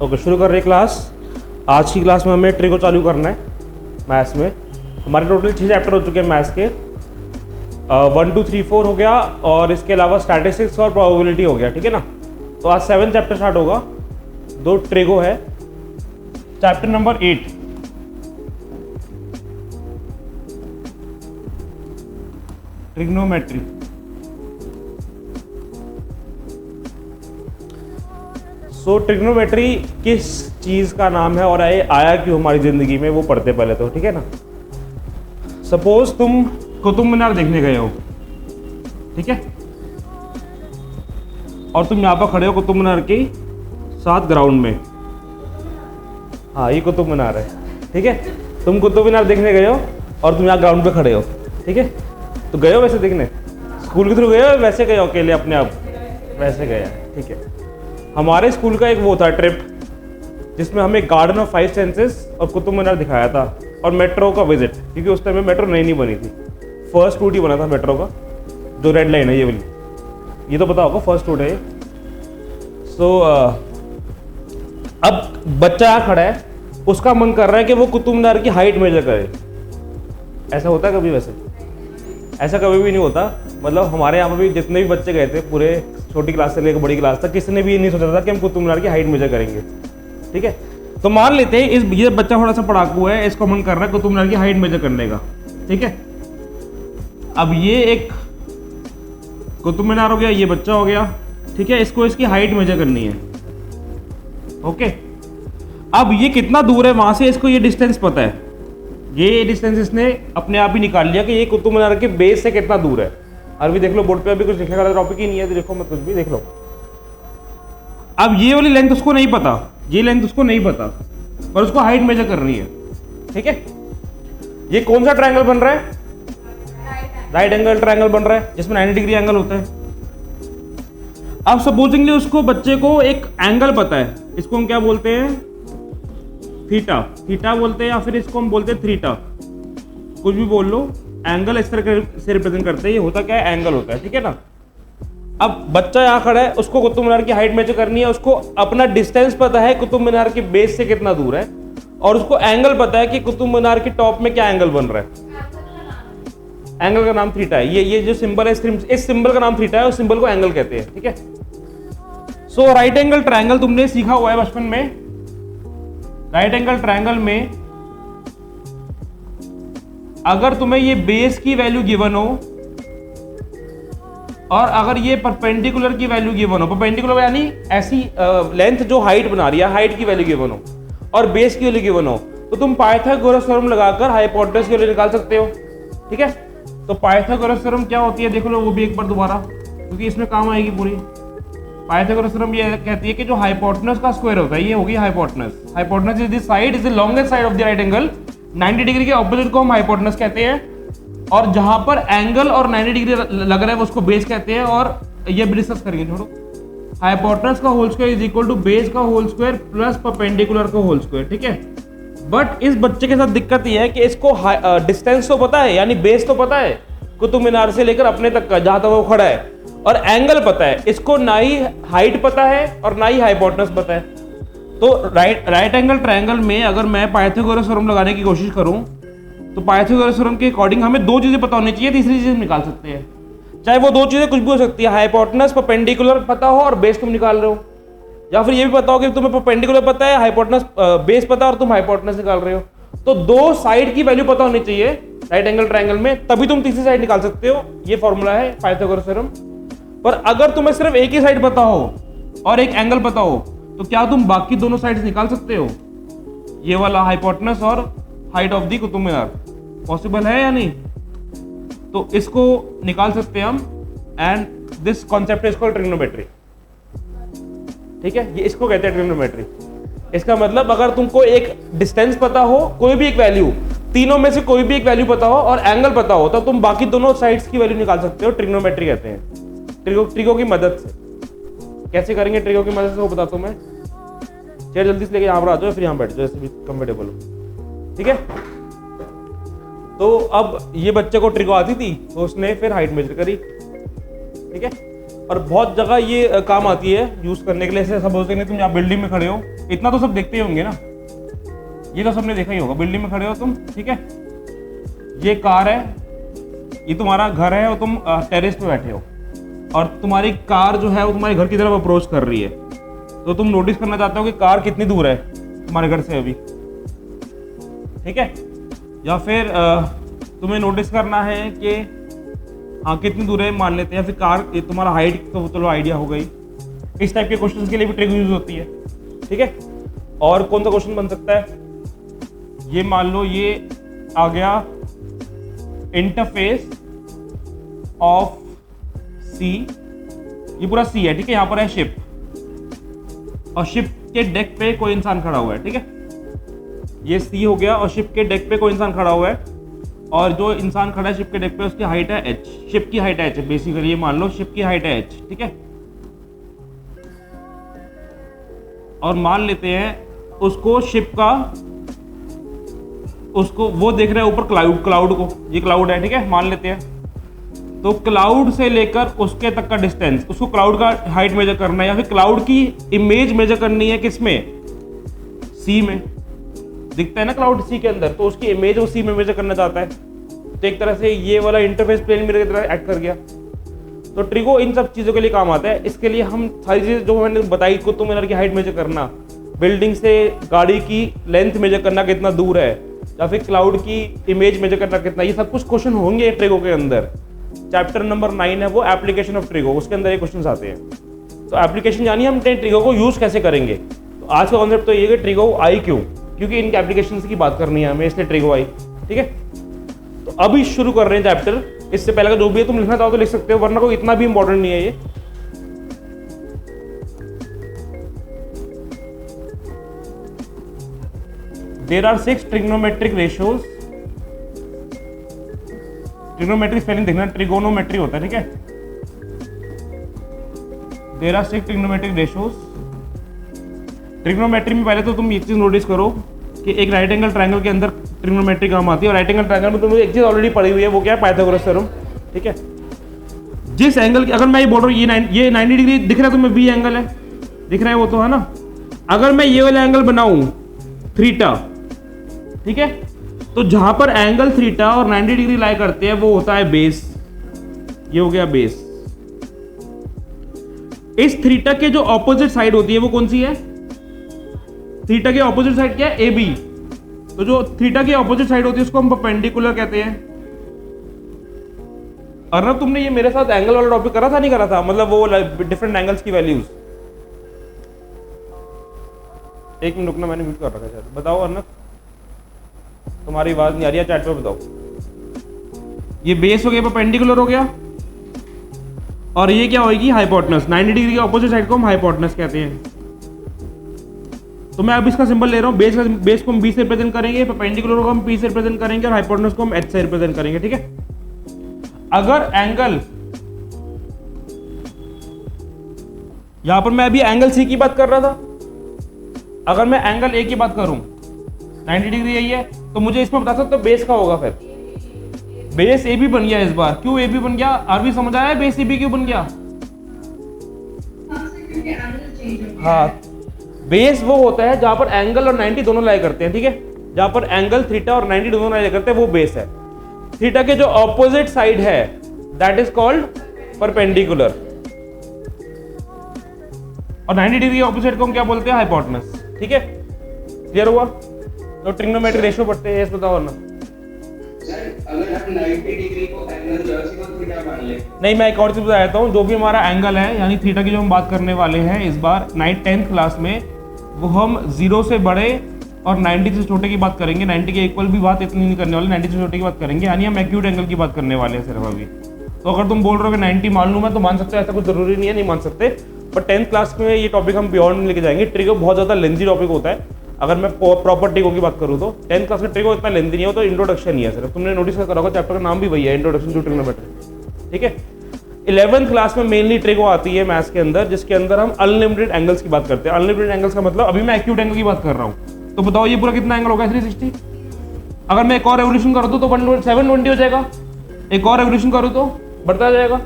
Okay, शुरू कर रहे क्लास। आज की क्लास में हमें ट्रिको चालू करना है मैथ्स में। हमारे टोटल 6 चैप्टर हो चुके हैं मैथ्स के। 1 2 3 4 हो गया और इसके अलावा स्टैटिस्टिक्स और प्रोबेबिलिटी हो गया, ठीक है ना। तो आज 7 चैप्टर स्टार्ट होगा। 2 ट्रिको है। Chapter number 8 trigonometry. So trigonometry किस चीज़ का नाम है और आया क्यों हमारी ज़िंदगी में, वो पढ़ते पहले तो, ठीक है ना। सपोज तुम कुतुब मीनार देखने गए हो, ठीक है, और तुम यहाँ पर खड़े हो कुतुब मीनार के साथ ग्राउंड में। हाँ, ये कुतुब मीनार है, ठीक है। तुम कुतुब मीनार देखने गए हो और तुम यहाँ ग्राउंड पे खड़े हो, ठीक है। तो गए हो वैसे देखने, स्कूल के थ्रू गए हो, वैसे गए हो अकेले अपने आप, वैसे गए, ठीक है। हमारे स्कूल का एक वो था ट्रिप जिसमें हमें गार्डन ऑफ 5 सेंसेस और कुतुब मीनार दिखाया था और मेट्रो का विजिट, क्योंकि उस टाइम में मेट्रो नई नहीं बनी थी। फर्स्ट रूट ही बना था मेट्रो का, जो रेड लाइन है ये वाली, ये तो पता होगा, फर्स्ट रूट है ये। सो अब बच्चा यहाँ खड़ा है, उसका मन कर रहा है कि वो कुतुब मीनार की हाइट मेजर करे। ऐसा होता है कभी? वैसे ऐसा कभी भी नहीं होता। मतलब हमारे यहाँ पर भी जितने भी बच्चे गए थे, पूरे छोटी क्लास से लेकर बड़ी क्लास तक, किसी ने भी ये नहीं सोचा था कि हम कुतुब मीनार की हाइट मेजर करेंगे, ठीक है। तो मान लेते हैं ये बच्चा थोड़ा सा पढ़ाकू है, इसको मन कर रहा है कुतुब मीनार की हाइट मेजर करने का, ठीक है। अब ये एक कुतुब मीनार हो गया, ये बच्चा हो गया, ठीक है। इसको इसकी हाइट मेजर करनी है, ओके। अब ये कितना दूर है वहां से, इसको ये डिस्टेंस पता है। ये डिस्टेंस इसने अपने आप ही निकाल लिया कि ये कुतुब मीनार के बेस से कितना दूर है। अभी देख लो बोर्ड पे, अभी कुछ लिखने का टॉपिक ही नहीं है, तो देखो मत, कुछ भी देख लो। अब ये वाली लेंथ उसको नहीं पता, ये लेंथ उसको नहीं पता, पर उसको हाइट मेजर करनी है, ठीक है। ये कौन सा ट्रायंगल बन रहा है? राइट एंगल ट्रायंगल बन रहा है, जिसमें 90 डिग्री एंगल होता है। अब सपोजिंगली उसको, बच्चे को एक एंगल पता है, इसको हम क्या बोलते हैं? थीटा। थीटा बोलते हैं, या फिर इसको हम बोलते हैं थीटा, कुछ भी बोल लो। एंगल इस तरह से रिप्रेजेंट करते हैं। ये होता क्या है? एंगल होता है, ठीक है ना। अब बच्चा यहाँ खड़ा है, उसको कुतुब मीनार की हाइट मेजर करनी है। उसको अपना डिस्टेंस पता है कुतुब मीनार के बेस से कितना दूर है, और उसको एंगल पता है कि कुतुब मीनार के टॉप में क्या एंगल बन रहा है। एंगल का नाम थीटा है। ये जो सिंबल है, इस सिंबल का नाम थीटा है, उस सिंबल को एंगल कहते हैं, ठीक है। सो राइट एंगल ट्रायंगल तुमने सीखा हुआ है बचपन में। राइट एंगल ट्रायंगल में अगर तुम्हें ये बेस की वैल्यू गिवन हो और अगर ये परपेंडिकुलर की वैल्यू गिवन हो, परपेंडिकुलर यानी ऐसी लेंथ जो हाइट बना रही है, हाइट की वैल्यू गिवन हो और बेस की वैल्यू गिवन हो, तो तुम पाइथागोरस थ्योरम लगाकर हाइपोटेनस की वैल्यू निकाल सकते हो, ठीक है। तो पाइथागोरस थ्योरम क्या होती है, देख लो वो भी एक बार दोबारा, क्योंकि इसमें काम आएगी पूरी। पाइथागोरस थ्योरम ये कहती है कि जो हाइपोटेनस का स्क्वायर होता है, ये होगी hypotenuse. Hypotenuse is the side, is the longest side of the right angle. 90 degree के ऑपोजिट को हम हाइपोटेनस कहते हैं, और जहां पर एंगल और 90 डिग्री लग रहा है वो उसको बेस कहते हैं। और ये भी डिस्कस करेंगे, छोड़ो। हाइपोटेनस का whole square is equal to base का होल स्क्वायर प्लस परपेंडिकुलर का होल स्क्वायर, ठीक है। बट इस बच्चे के साथ दिक्कत ये है कि इसको डिस्टेंस तो पता है, यानी बेस तो पता है कुतुब मीनार से लेकर अपने तक का, जहां तक वो खड़ा है, और एंगल पता है। इसको ना ही हाइट पता है और ना ही हाइपोटेनस पता है। तो राइट एंगल ट्रायंगल में अगर मैं पाइथागोरस थ्योरम लगाने की कोशिश करूं, तो पाइथागोरस थ्योरम के अकॉर्डिंग हमें 2 चीजें पता होनी चाहिए, तीसरी चीज निकाल सकते हैं। चाहे वो 2 चीजें कुछ भी हो सकती है, हाइपोटेनस परपेंडिकुलर पता हो और बेस तुम निकाल रहे हो, या फिर ये भी पता हो कि तुम्हें परपेंडिकुलर पता है, हाइपोटेनस बेस पता है और तुम हाइपोटेनस निकाल रहे हो। तो 2 साइड की वैल्यू पता होनी चाहिए राइट एंगल ट्रायंगल में, तभी तुम तीसरी साइड निकाल सकते हो। ये फॉर्मूला है पाइथागोरस थ्योरम। पर अगर तुम्हें सिर्फ एक ही साइड पता हो और एक एंगल पता हो, तो क्या तुम बाकी दोनों साइड्स निकाल सकते हो? ये वाला हाइपोटेनस और height of the Qutub Minar possible है या नहीं? तो इसको निकाल सकते हैं हम, and this concept is called trigonometry, ठीक है। ये इसको कहते हैं ट्रिग्नोमेट्री। इसका मतलब अगर तुमको एक डिस्टेंस पता हो, कोई भी एक वैल्यू, तीनों में से कोई भी एक वैल्यू पता हो और एंगल पता हो, तो तुम बाकी दोनों साइड्स की वैल्यू निकाल सकते हो। ट्रिग्नोमेट्री कहते हैं, ट्रिको की मदद से। कैसे करेंगे ट्रिको की मदद से वो बताता हूं मैं। चेयर जल्दी से लेके यहाँ पर आ जाओ, फिर यहाँ बैठ जाओ, जैसे भी कंफर्टेबल हो, ठीक है। तो अब ये बच्चे को ट्रिको आती थी, तो उसने फिर हाइट मेजर करी, ठीक है। और बहुत जगह ये काम आती है यूज करने के लिए। ऐसे सब बोलते हैं तुम यहाँ बिल्डिंग में खड़े हो, इतना तो सब देखते ही होंगे ना, ये तो सबने देखा ही होगा। बिल्डिंग में खड़े हो तुम, ठीक है, ये कार है, ये तुम्हारा घर है और तुम टेरेस पे बैठे हो और तुम्हारी कार जो है वो तुम्हारे घर की तरफ अप्रोच कर रही है, तो तुम नोटिस करना चाहते हो कि कार कितनी दूर है तुम्हारे घर से अभी, ठीक है। या फिर तुम्हें नोटिस करना है कि हाँ कितनी दूर है मान लेते हैं, या फिर कार तुम्हारा हाइट तो चलो आइडिया हो गई। इस टाइप के क्वेश्चंस के लिए भी ट्रिक यूज होती है, ठीक है। और कौन सा क्वेश्चन बन सकता है, ये मान लो ये आ गया इंटरफेस ऑफ सी, ये पूरा सी है, ठीक है, यहाँ पर है शिप और शिप के डेक पे कोई इंसान खड़ा हुआ है, ठीक है। ये सी हो गया और शिप के डेक पे कोई इंसान खड़ा हुआ है और जो इंसान खड़ा है शिप के डेक पे उसकी हाइट है h, शिप की हाइट है h बेसिकली, ये मान लो शिप की हाइट है h, ठीक है। और मान लेते हैं उसको शिप का, उसको वो देख रहा है ऊपर क्लाउड को, ये क्लाउड है, ठीक है, मान लेते हैं। तो क्लाउड से लेकर उसके तक का डिस्टेंस, उसको क्लाउड का हाइट मेजर करना है या फिर क्लाउड की इमेज मेजर करनी है, किसमें, सी में दिखता है ना क्लाउड सी के अंदर, तो उसकी इमेज वो सी में मेजर करना चाहता है। तो एक तरह से ये वाला इंटरफेस प्लेन मेरे की तरह एक्ट कर गया। तो ट्रिगो इन सब चीज़ों के लिए काम आता है। इसके लिए हम सारी चीज़ें जो मैंने बताई, कुतुब मीनार की हाइट मेजर करना, बिल्डिंग से गाड़ी की लेंथ मेजर करना कितना दूर है, या फिर क्लाउड की इमेज मेजर करना कितना, ये सब कुछ क्वेश्चन होंगे ट्रिगो के अंदर। चैप्टर नंबर 9 है वो एप्लीकेशन ऑफ ट्रिगो, उसके अंदर ये क्वेश्चन आते हैं। तो एप्लीकेशन यानी हम ट्रिगो को यूज कैसे करेंगे। तो आज का कॉन्सेप्ट तो ये कि ट्रिगो आई क्यों, क्योंकि इनके एप्लीकेशन की बात करनी है हमें, इसलिए ट्रिगो आई, ठीक है। तो अभी शुरू कर रहे हैं चैप्टर। इससे पहले का जो भी है तुम लिखना चाहो तो लिख सकते हो, वरना कोई इतना भी इंपॉर्टेंट नहीं है ये। There are 6 trigonometric ratios, trigonometry spelling देखना, ट्रिगोनोमेट्री होता है, ठीक है। There are 6 trigonometric ratios. Trigonometry में पहले तो तुम एक चीज नोटिस करो कि एक राइट एंगल ट्रायंगल के अंदर ट्रिग्नोमेट्री काम आती है, और राइट एंगल ट्रायंगल में तुमने एक चीज ऑलरेडी पढ़ी हुई है, वो क्या है, पाइथागोरस थ्योरम, ठीक है। जिस एंगल की, अगर मैं ये बोल रहा हूँ ये 90 डिग्री दिख रहा है तुम्हें, बी एंगल है, दिख रहा है वो तो, है ना। अगर मैं ये वाला एंगल बनाऊं थीटा, ठीक है, तो जहां पर एंगल थीटा और 90 डिग्री लाई करते हैं वो होता है बेस, ये हो गया बेस। इस थीटा के जो ऑपोजिट साइड होती है वो कौन सी है, थीटा के ऑपोजिट साइड क्या है, ए बी। तो जो थीटा की ऑपोजिट साइड होती है उसको हम परपेंडिकुलर कहते हैं। अर्नब तुमने ये मेरे साथ एंगल वाला टॉपिक करा था, नहीं करा था, मतलब वो डिफरेंट एंगल्स की वैल्यूज। एक मिनट रुकना, मैंने म्यूट कर रखा है शायद। बताओ अर्नब, तुम्हारी आवाज नहीं आ रही है चैट पे, बताओ। ये बेस हो गया, परपेंडिकुलर हो गया, और ये क्या होगी, हाइपोटेनस। 90 डिग्री के ऑपोजिट साइड को हम हाइपोटेनस कहते हैं। तो मैं अब इसका सिंबल ले रहा हूं, बेस को हम बी से रिप्रेजेंट करेंगे, परपेंडिकुलर को हम पी से रिप्रेजेंट करेंगे, और हाइपोटेनस को हम एच से रिप्रेजेंट करेंगे, ठीक है। अगर एंगल, यहां पर मैं अभी एंगल सी की बात कर रहा था, अगर मैं एंगल ए की बात करूं 90 डिग्री यही है, तो मुझे इसमें बता सकते हो बेस का होगा, फिर बेस ए बी बन गया इस बार। क्यों ए बी बन गया, आरबी समझ आया बेस ए बी क्यों बन गया। हाँ, बेस वो होता है जहां पर एंगल और 90 दोनों लाई करते हैं, ठीक है। जहां पर एंगल थीटा और 90 दोनों लाई करते हैं वो बेस है। थीटा के जो ऑपोजिट साइड है दैट इज कॉल्ड परपेंडिकुलर, और 90 डिग्री ऑपोजिट को हम क्या बोलते हैं, हाइपोटेनस, ठीक है। क्लियर हुआ। तो ट्रिग्नोमेट्री रेशियो पढ़ते हैं, बताओ ना। अगर हम 90 डिग्री को एंगल जो है उसको थीटा मान ले। नहीं, मैं एक और चीज बताता हूँ। जो भी हमारा एंगल है यानी थीटा की जो हम बात करने वाले हैं इस बार 10th क्लास में, वो हम 0 से बड़े और 90 से छोटे की बात करेंगे। 90 के इक्वल भी बात इतनी नहीं करने वाले, 90 से छोटे की बात करेंगे, यानी हम एक्यूट एंगल की बात करने वाले हैं सिर्फ अभी। तो अगर तुम बोल रहे हो कि 90 मान लूँ मैं, तो मान सकते हो, ऐसा कुछ जरूरी नहीं है, नहीं मान सकते। बट 10th क्लास में ये टॉपिक हम बियॉन्ड लेके जाएंगे। ट्रिगो बहुत ज़्यादा लेंथी टॉपिक होता है। अगर मैं प्रॉपर ट्रिगो की बात करूँ तो 10th क्लास में ट्रिगो इतना लेंथी नहीं हो, तो इंट्रोडक्शन ही है सिर्फ। तुमने नोटिस करा होगा चैप्टर का नाम भी वही है, इंट्रोडक्शन टू ट्रिग्नोमेट्री, ठीक है। 11th क्लास में मेनली ट्रिगो आती है मैथ्स के अंदर, जिसके अंदर हम अनलिमिटेड एंगल्स की बात करते हैं। अनलिमिटेड एंगल्स का मतलब, अभी मैं एक्यूट एंगल की बात कर रहा हूँ, तो बताओ ये पूरा कितना एंगल होगा, 360। अगर मैं एक और रेवोल्यूशन करूँ तो 720 हो जाएगा, एक और रेवोल्यूशन करूँ तो बढ़ता जाएगा।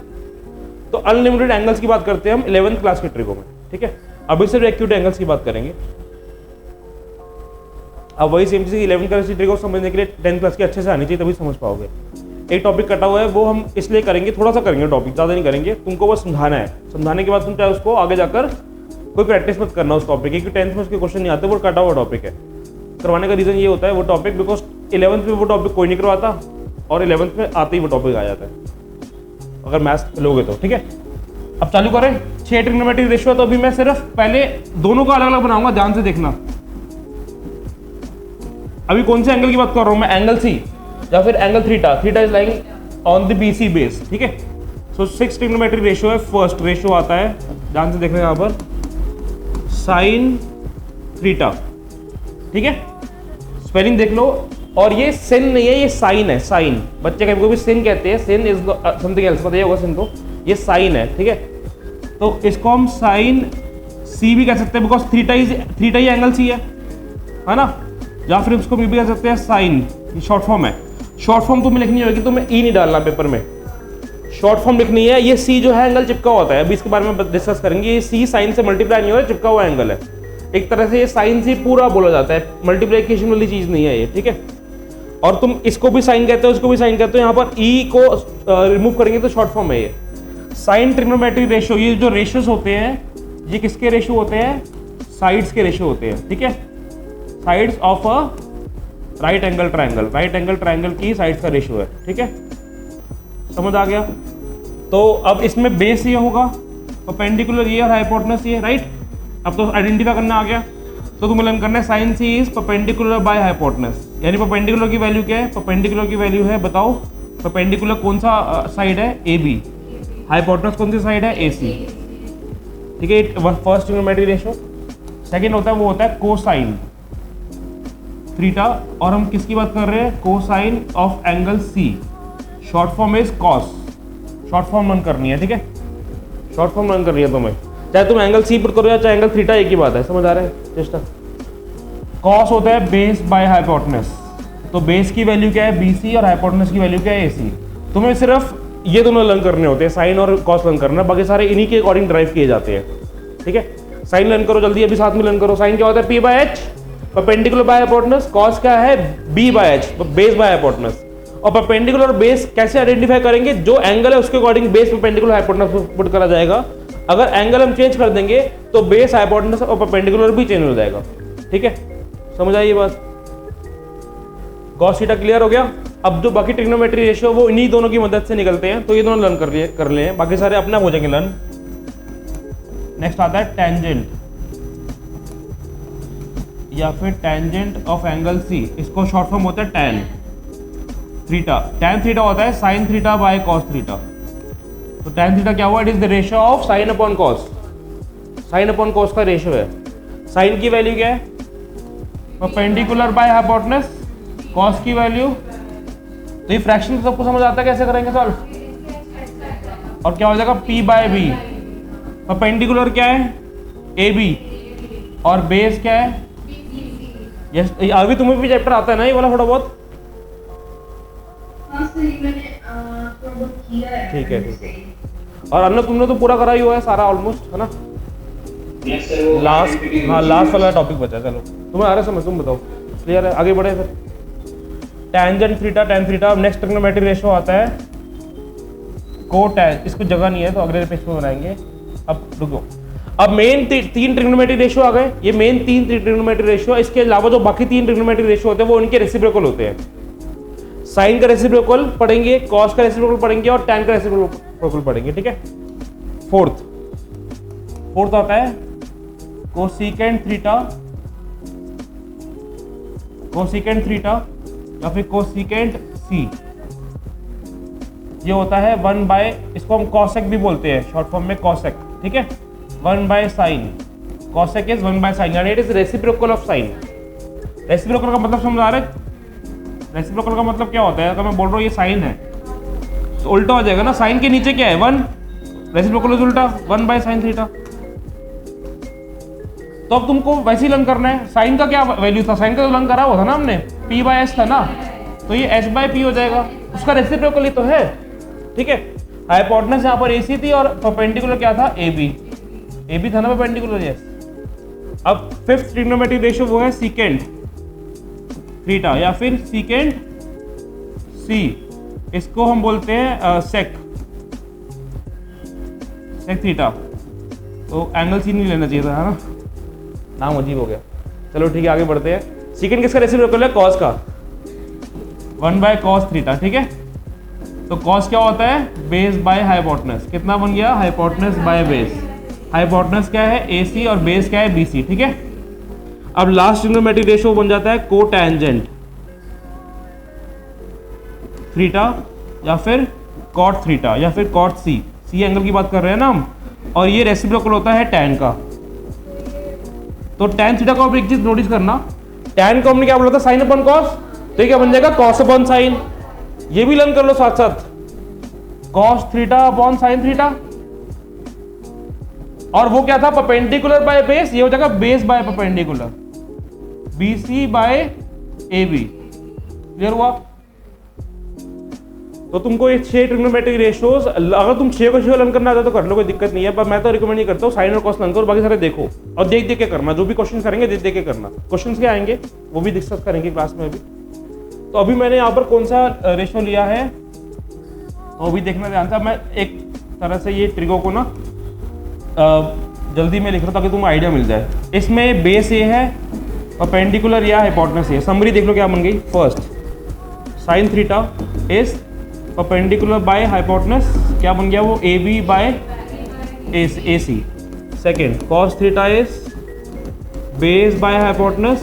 तो अनलिमिटेड एंगल्स की बात करते हैं हम 11th क्लास के ट्रिगो में, ठीक है। अभी सिर्फ एक्यूट एंगल्स की बात करेंगे। अब वही सेम चीज 11th क्लास की ट्रिगो समझने के लिए 10th क्लास की अच्छे से आनी चाहिए, तभी समझ पाओगे। एक टॉपिक कटा हुआ है, वो हम इसलिए करेंगे, थोड़ा सा करेंगे टॉपिक, ज़्यादा नहीं करेंगे, तुमको बस समझाना है। समझाने के बाद तुम चाहे उसको आगे जाकर कोई प्रैक्टिस मत करना उस टॉपिक की, क्योंकि 10th में उसके क्वेश्चन नहीं आते, वो कटा हुआ टॉपिक है। करवाने का रीज़न ये होता है वो टॉपिक, बिकॉज 11th में वो टॉपिक कोई नहीं करवाता और 11th में आते ही वो टॉपिक आ जाता है, अगर मैथ्स लोगे तो, ठीक है। अब चालू करें। 6 ट्रिग्नोमेट्रिक रेशियो, तो अभी मैं सिर्फ पहले दोनों का अलग अलग बनाऊंगा, ध्यान से देखना। अभी कौन से एंगल की बात कर रहा हूं मैं, एंगल सी या फिर angle theta. Theta is lying on the BC base, ठीक है। सो 6 ट्रिग्नोमेट्रिक रेशियो है। फर्स्ट रेशियो आता है, ध्यान से देखना यहाँ पर, साइन थीटा, ठीक है। स्पेलिंग देख लो, और ये सिन नहीं है, ये साइन है, साइन। बच्चे कभी भी सिन कहते हैं, सिन इज समथिंग एल्स, पता ही होगा सिन को, ये साइन है, ठीक है। तो इसको हम साइन सी भी कह सकते हैं, बिकॉज थीटा ही एंगल सी है ना। या फिर इसको भी कह सकते हैं साइन, शॉर्ट फॉर्म है। शॉर्ट फॉर्म तुम्हें लिखनी होगी, तुम्हें ई नहीं डालना पेपर में, शॉर्ट फॉर्म लिखनी है। ये सी जो है एंगल चिपका होता है, अभी इसके बारे में डिस्कस करेंगे। ये सी साइन से मल्टीप्लाई नहीं हो रहा, चिपका हुआ एंगल है एक तरह से। ये साइन से पूरा बोला जाता है, मल्टीप्लिकेशन वाली चीज नहीं है ये, ठीक है। और तुम इसको भी साइन कहते हो, इसको भी साइन कहते हो। यहाँ पर ई को रिमूव करेंगे तो शॉर्ट फॉर्म है ये साइन ट्रिग्नोमेट्रिक रेशियो। ये जो रेशियोज होते हैं, ये किसके रेशियो होते हैं, साइड्स के रेशियो होते हैं, ठीक है। Sides of a right angle triangle, right angle triangle की साइड्स का रेशियो है, ठीक है। समझ आ गया। तो अब इसमें बेस ये होगा, परपेंडिकुलर ये और हाइपोटेनस ये, राइट। अब तो आइडेंटिफाई करना आ गया। तो तुम्हें लर्न करना है sine C is perpendicular by hypotenuse, यानी परपेंडिकुलर की वैल्यू क्या है, परपेंडिकुलर की वैल्यू है, बताओ परपेंडिकुलर कौन सा साइड है, ए बी। हाइपोटेनस कौन सी साइड है, ए सी, ठीक है। First trigonometric ratio. सेकंड होता है वो होता है कोसाइन थीटा, और हम किसकी बात कर रहे हैं, cosine of angle C. Short form is cos. Short form learn करनी है, ठीक है। शॉर्ट फॉर्म लर्न करनी है तुम्हें, चाहे तुम एंगल सी पर करो या चाहे एंगल थीटा, एक ही बात है। समझ आ रहा है चेष्टा। कॉस होता है बेस बाय हाइपोटेनस, तो बेस की वैल्यू क्या है, बीसी, और हाइपोटेनस की वैल्यू क्या है, एसी। तुम्हें सिर्फ ये दोनों लर्न करने होते हैं, साइन और कॉस लर्न करना, बाकी सारे इन्हीं के अकॉर्डिंग ड्राइव किए जाते हैं, ठीक है। साइन लर्न करो जल्दी, अभी साथ में लर्न करो। साइन क्या होता है, P by H, perpendicular by hypotenuse. Cos क्या है, B by H, base by hypotenuse. और परपेंडिकुलर और बेस कैसे आइडेंटिफाई करेंगे, जो एंगल है उसके according base perpendicular hypotenuse put करा जाएगा। अगर एंगल हम चेंज कर देंगे तो बेस हाइपोटेनस और परपेंडिकुलर भी चेंज हो जाएगा, ठीक है। समझ आई ये बात। कॉस थीटा क्लियर हो गया। अब जो बाकी ट्रिग्नोमेट्री रेशियो वो इन्हीं दोनों की मदद से निकलते हैं, तो ये दोनों लर्न कर लिए, बाकी सारे अपना हो जाएंगे लर्न। नेक्स्ट आता है टेंजेंट या फिर टेंजेंट ऑफ एंगल सी। इसको शॉर्ट फॉर्म होता है टैन थीटा। टैन थीटा होता है sine theta by cos theta. तो टैन थीटा क्या हुआ, it is the ratio of sine upon cos. Sign upon cos का रेशियो है। साइन की वैल्यू क्या है, परपेंडिकुलर बाय हाइपोटेनस, कॉस की वैल्यू। तो ये फ्रैक्शन सबको समझ आता है कैसे करेंगे सॉल्व। और क्या हो जाएगा, p बाय बी। परपेंडिकुलर क्या है, ए बी, और बेस क्या है, यस। अभी तुम्हें भी चैप्टर आता है ना ये वाला थोड़ा बहुत, ठीक है, ठीक है। और अन्य तुमने तो पूरा करा ही हुआ है सारा ऑलमोस्ट, है ना। लास्ट, हाँ लास्ट वाला टॉपिक बचा। चलो तुम्हें आ रहा है समझ, तुम बताओ क्लियर है, आगे बढ़े फिर। Tangent theta, tan theta. Next trigonometric ratio आता है कोटैन। इसको जगह नहीं है तो अगले पेज पे बनाएंगे। अब रुको, अब मेन 3 ट्रिग्नोमेट्रिक रेशियो आ गए। ये मेन 3 ट्रिग्नोमेट्रिक रेशियो, इसके अलावा जो बाकी 3 ट्रिग्नोमेट्रिक रेशियो होते हैं वो इनके रेसिप्रोकल होते हैं। साइन का रेसिप्रोकल पढ़ेंगे, कॉस का रेसिप्रोकल पढ़ेंगे, और टैन का रेसिप्रोकल पढ़ेंगे, ठीक है। फोर्थ आता है कोसिकेंट थीटा, कोसिकेंट थीटा या फिर कोसिकेंट सी। ये होता है 1 बाय, इसको हम कॉसेक भी बोलते हैं शॉर्ट फॉर्म में, कॉसेक, ठीक है। 1 by sine, cosec is 1 by sine, यानी it is reciprocal of sine. Reciprocal का मतलब समझ आ रहा है। रेसिप्रोकल का मतलब क्या होता है, अगर मैं बोल रहा हूँ ये साइन है तो उल्टा हो जाएगा ना, साइन के नीचे क्या है 1, रेसिप्रोकल इज उल्टा 1 बाय साइन थीटा। तो अब तुमको वैसे ही लर्न करना है। साइन का क्या वैल्यू था, साइन का तो लर्न करा हुआ था ना हमने, p बाय एस था ना, तो ये h बाय पी हो जाएगा, उसका रेसिप्रोकल ही तो है, ठीक है। हाइपोटेनस यहाँ पर AC थी और परपेंडिकुलर क्या था, AB था ना परपेंडिकुलर, यस। अब फिफ्थ ट्रिग्नोमेट्रिक रेशियो वो है सीकेंट थीटा या फिर सीकेंट C, इसको हम बोलते हैं सेक थीटा। तो एंगल C नहीं लेना चाहिए था, है ना, नाम अजीब हो गया। चलो ठीक है, आगे बढ़ते हैं। सीकेंट किसका रेसिप्रोकल है, कॉस का, 1/cos थीटा, ठीक है। तो कॉस क्या होता है, बेस बाय हाइपोटेनस। कितना बन गया, हाइपोटेनस बाय बेस। हाइपोटेनस क्या है, AC और बेस क्या है, BC, ठीक है। अब लास्ट ट्रिग्नोमेट्रिक रेशियो बन जाता है कोटेंजेंट थीटा या फिर कॉट थीटा या फिर कॉट C एंगल की बात कर रहे हैं ना हम, और ये रेसिप्रोकल होता है tan का। तो tan थीटा को आप एक चीज नोटिस करना, tan को हमने क्या बोला था, साइन अपॉन कॉस, तो ये क्या बन जाएगा, कॉस अपॉन साइन। ये भी लर्न कर लो साथ साथ, cos theta upon sine theta. और वो क्या था, परपेंडिकुलर बाय बेस, ये हो जाएगा base by perpendicular, BC by AB। Clear हुआ। तो तुमको ये 6 ट्रिग्नोमेट्रिक रेशियोज, अगर तुम 6 को 6 लर्न करना आता तो कर लो, कोई दिक्कत नहीं है, पर मैं तो रिकमेंड नहीं करता हूँ साइन और कॉस लर्न करो, बाकी सारे देखो और देख देख के करना। जो भी क्वेश्चन करेंगे देख देख के करना। क्वेश्चन क्या आएंगे वो भी डिस्कस करेंगे क्लास में अभी। तो अभी मैंने यहाँ पर कौन सा रेशियो लिया है वो भी देखना ध्यान से। मैं एक तरह से ये ट्रिगो को ना जल्दी में लिख रहा हूँ ताकि तुम्हें आइडिया मिल जाए। इसमें बेस ये है, परपेंडिकुलर या हाइपोटेनस ये। समरी देख लो क्या बन गई। First, sine theta is perpendicular by hypotenuse, क्या बन गया वो, AB by AC। Second, cos theta is base by hypotenuse,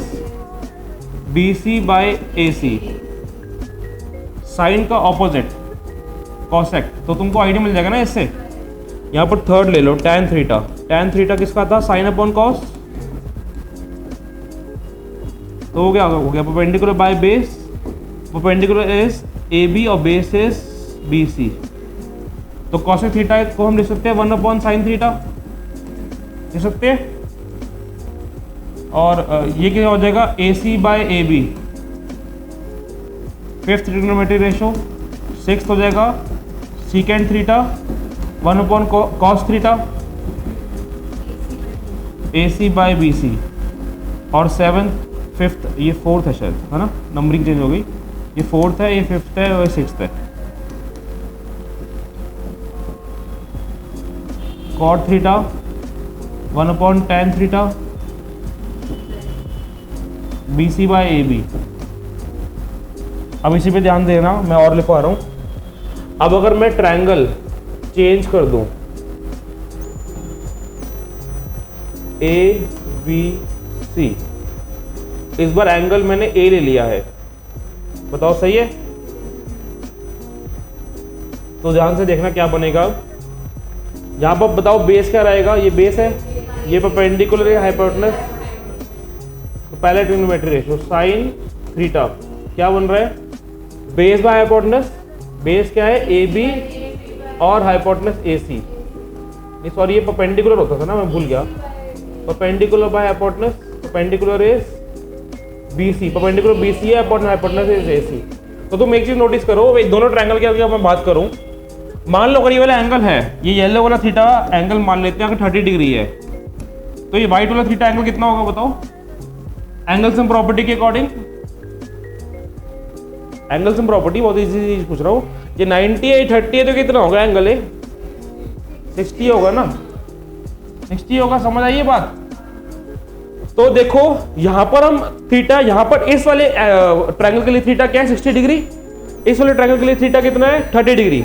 BC by AC। Sine का ऑपोजिट कॉसेक, तो तुमको आइडिया मिल जाएगा ना इससे। यहाँ पर थर्ड ले लो, tan थीटा। tan थीटा किसका था, साइन अपॉन कॉस, तो हो गया perpendicular by base, perpendicular is AB और बेस इज BC। तो कॉसेक थीटा को हम लिख सकते हैं 1 अपॉन साइन थीटा, लिख सकते हैं। और ये क्या हो जाएगा, AC by AB। Fifth trigonometric ratio. Sixth हो जाएगा secant theta 1 upon cos theta, AC by BC। और फिफ्थ, ये फोर्थ है शायद, है ना, नंबरिंग चेंज हो गई, ये फोर्थ है, ये फिफ्थ है और ये सिक्स्थ है। Cot theta 1 upon tan theta, BC by AB। अब इसी पे ध्यान देना, मैं और लिखवा रहा हूं। अब अगर मैं ट्रायंगल चेंज कर दूं, ABC, इस बार एंगल मैंने A ले लिया है, बताओ सही है। तो ध्यान से देखना क्या बनेगा। यहां पर बताओ बेस क्या रहेगा, ये बेस है, ये परपेंडिकुलर है हाइपोटेनस। तो पहले ट्रिग्नोमेट्रिक रेशियो, साइन थीटा क्या बन रहा है, बेस बाय हाइपोटेनस। बेस क्या है, AB और हाइपोटेनस AC। नहीं सॉरी, ये परपेंडिकुलर होता था ना, मैं भूल गया। Perpendicular by hypotenuse, perpendicular is BC, perpendicular BC है अपॉन हाइपोटेनस इज AC। तो तुम एक चीज नोटिस करो, दोनों ट्रायंगल की अगर मैं बात करूं, मान लो अगर ये वाला एंगल है, ये येलो वाला थीटा एंगल मान लेते हैं अगर 30 डिग्री है, तो ये व्हाइट वाला थीटा एंगल कितना होगा बताओ, एंगल्स एंड प्रॉपर्टी के अकॉर्डिंग। एंगल्स एंड प्रॉपर्टी बहुत इजी चीज पूछ रहा हूँ। ये 90 है, 30 है, तो कितना होगा एंगल है, 60 होगा ना, 60 होगा। समझ आई ये बात। तो देखो यहां पर हम थीटा, यहां पर इस वाले ट्रायंगल के लिए थीटा क्या है, 60 डिग्री। इस वाले ट्रायंगल के लिए थीटा कितना है, 30 डिग्री।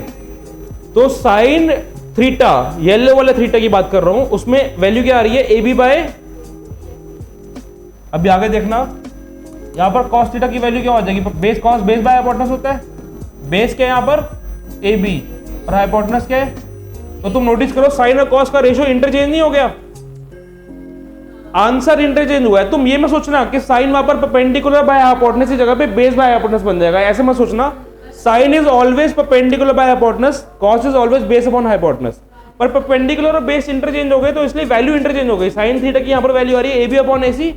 तो साइन थीटा, येलो वाले थीटा की बात कर रहा हूं, उसमें वैल्यू क्या आ रही है, AB बाय। अभी आगे देखना, यहां पर cos थीटा की वैल्यू क्या हो जाएगी, base cos base by hypotenuse होता है। बेस क्या है यहां पर, AB और हाइपोटेनस क्या है। तो तुम नोटिस करो साइन और cos का रेशियो इंटरचेंज नहीं हो गया, आंसर इंटरचेंज हुआ है। तुम ये मत सोचना कि साइन वहां पर परपेंडिकुलर बाय हाइपोटेनस की जगह पे बेस बाय हाइपोटेनस बन जाएगा, ऐसे मत सोचना। Sine is always perpendicular by hypotenuse, cos is always base upon hypotenuse. पर परपेंडिकुलर और बेस इंटरचेंज हो गए तो इसलिए वैल्यू इंटरचेंज हो गई। साइन थीटा की यहाँ पर वैल्यू आ रही है AB अपॉन AC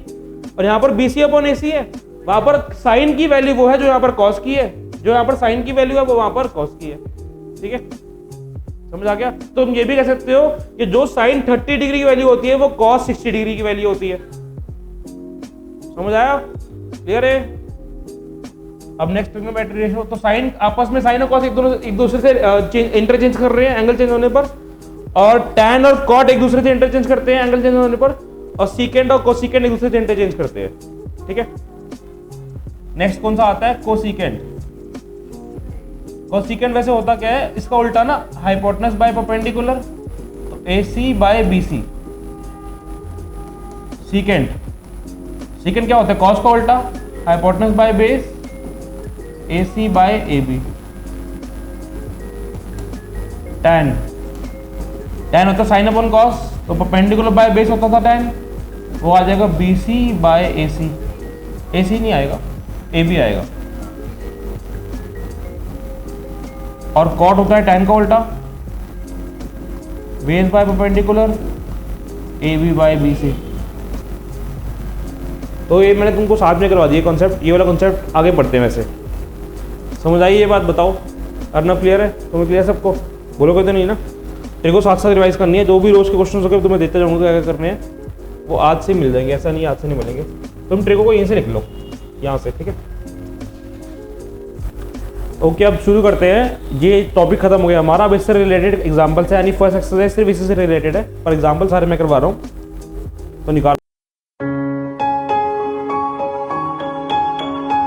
और यहाँ पर BC अपॉन AC है। वहां पर साइन की वैल्यू वो है जो यहाँ पर cos की है, जो यहाँ पर साइन की वैल्यू है वो वहां पर cos की है। ठीक है, समझ आ गया। तो तुम ये भी कह सकते हो कि जो साइन 30 डिग्री की वैल्यू होती है वो कॉस 60 डिग्री की वैल्यू होती है। समझ आया? क्लियर है? अब नेक्स्ट ट्रिग्नोमेट्री रेशियो, तो साइन आपस में साइन और कॉस एक दूसरे से इंटरचेंज कर रहे हैं एंगल चेंज होने पर, और टैन और कॉट एक दूसरे से इंटरचेंज करते हैं एंगल चेंज होने पर, और सीकेंड और कोसिकेंड एक दूसरे से इंटरचेंज करते हैं। ठीक है, नेक्स्ट कौन सा आता है? कोसिकेंड। कोसिकेंड वैसे होता क्या है, इसका उल्टा ना, हाइपोटेनस बाय परपेंडिकुलर, तो AC by BC। Secant, secant क्या होता है? कॉस का उल्टा, hypotenuse by base, AC by AB। Tan, tan होता है साइन अपॉन कॉस, तो परपेंडिकुलर बाय बेस होता था टैन, वो आ जाएगा BC बाय AC। AC नहीं आएगा, AB आएगा। और कॉट होता है टैन का उल्टा, base by perpendicular, AB by BC। तो ये मैंने तुमको साथ में करवा दिया कॉन्सेप्ट, ये वाला कॉन्सेप्ट आगे पढ़ते हैं। वैसे समझ आई ये बात? बताओ, अर्नब क्लियर है? तुम्हें क्लियर सबको? बोलोगे तो नहीं ना? तेरे को साथ साथ रिवाइज करनी है, जो भी रोज के क्वेश्चन होकर तुम्हें देते जाऊंगा क्या क्या करने हैं, वो आज से मिल जाएंगे। ऐसा नहीं आज से नहीं मिलेंगे। तुम ट्रिको को यहीं से लिख लो, यहाँ से। ठीक है, ओके। अब शुरू करते हैं। ये टॉपिक खत्म हो गया हमारा। अब इससे रिलेटेड एग्जाम्पल है, यानी फर्स्ट एक्सरसाइज सिर्फ इसी से रिलेटेड है, पर एग्जाम्पल सारे मैं करवा रहा हूँ, तो निकाल।